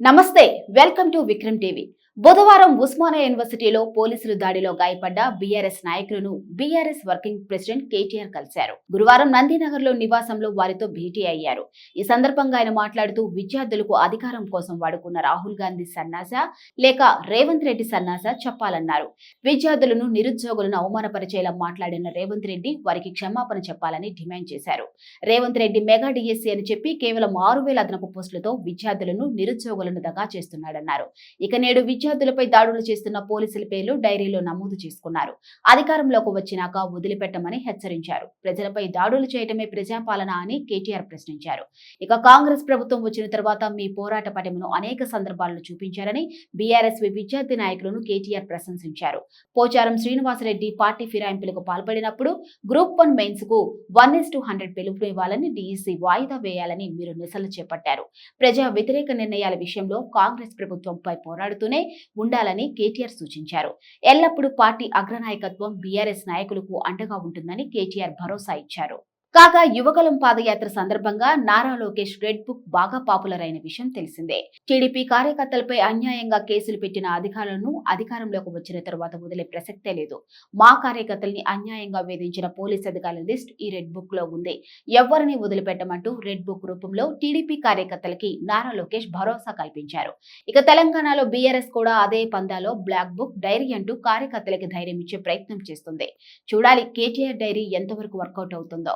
నమస్తే, welcome to Vikram TV. బుధవారం ఉస్మానియా యూనివర్సిటీలో పోలీసులు దాడిలో గాయపడ్డ బీఆర్ఎస్ నాయకులను బీఆర్ఎస్ వర్కింగ్ ప్రెసిడెంట్ కేటీఆర్ కలిశారు. గురువారం నందినగర్ లో నివాసంలో వారితో భేటీ అయ్యారు. ఈ సందర్భంగా ఆయన మాట్లాడుతూ విద్యార్థులకు అధికారం కోసం వాడుకున్న రాహుల్ గాంధీ సన్నాస లేక రేవంత్ రెడ్డి సన్నాస చెప్పాలన్నారు. విద్యార్థులను నిరుద్యోగులను అవమానపరిచేలా మాట్లాడిన రేవంత్ రెడ్డి వారికి క్షమాపణ చెప్పాలని డిమాండ్ చేశారు. రేవంత్ రెడ్డి మెగా డిఎస్సీ అని చెప్పి కేవలం 6,000 అదనపు పోస్టులతో విద్యార్థులను నిరుద్యోగులను దగా చేస్తున్నాడన్నారు. ఇక నేడు విద్యార్థులపై దాడులు చేస్తున్న పోలీసుల పేర్లు డైరీలో నమోదు చేసుకున్నారు. అధికారంలోకి వచ్చినాక వదిలిపెట్టమని హెచ్చరించారు. ప్రజలపై దాడులు చేయటమే ప్రజాపాలన అని కేటీఆర్ ప్రశ్నించారు. ఇక కాంగ్రెస్ ప్రభుత్వం వచ్చిన తర్వాత మీ పోరాట పటిమను అనేక సందర్భాల్లో చూపించారని బీఆర్ఎస్ విద్యార్థి నాయకులను కేటీఆర్ ప్రశంసించారు. పోచారం శ్రీనివాసరెడ్డి పార్టీ ఫిరాయింపులకు పాల్పడినప్పుడు గ్రూప్ 1 మెయిన్స్ కు 1:100 పిలుపు ఇవ్వాలని డీఈసీ వాయిదా వేయాలని మీరు నిరసనలు చేపట్టారు. ప్రజా వ్యతిరేక నిర్ణయాల విషయంలో కాంగ్రెస్ ప్రభుత్వంపై పోరాడుతూనే ఉండాలని కేటీఆర్ సూచించారు. ఎల్లప్పుడూ పార్టీ అగ్రనాయకత్వం బీఆర్ఎస్ నాయకులకు అండగా ఉంటుందని కేటీఆర్ భరోసా ఇచ్చారు. కాగా యువగలం పాదయాత్ర సందర్భంగా నారా లోకేష్ రెడ్ బుక్ బాగా పాపులర్ అయిన విషయం తెలిసిందే. టీడీపీ కార్యకర్తలపై అన్యాయంగా కేసులు పెట్టిన అధికారులను అధికారంలోకి వచ్చిన తరువాత వదిలే ప్రసక్తే లేదు. మా కార్యకర్తల్ని అన్యాయంగా వేధించిన పోలీస్ అధికారుల లిస్ట్ ఈ రెడ్ బుక్ లో ఉంది. ఎవరిని వదిలిపెట్టమంటూ రెడ్ బుక్ రూపంలో టీడీపీ కార్యకర్తలకి నారా లోకేష్ భరోసా కల్పించారు. ఇక తెలంగాణలో బీఆర్ఎస్ కూడా అదే పందాలో బ్లాక్ బుక్ డైరీ అంటూ కార్యకర్తలకి ధైర్యం ఇచ్చే ప్రయత్నం చేస్తుంది. చూడాలి కేటీఆర్ డైరీ ఎంతవరకు వర్కౌట్ అవుతుందో.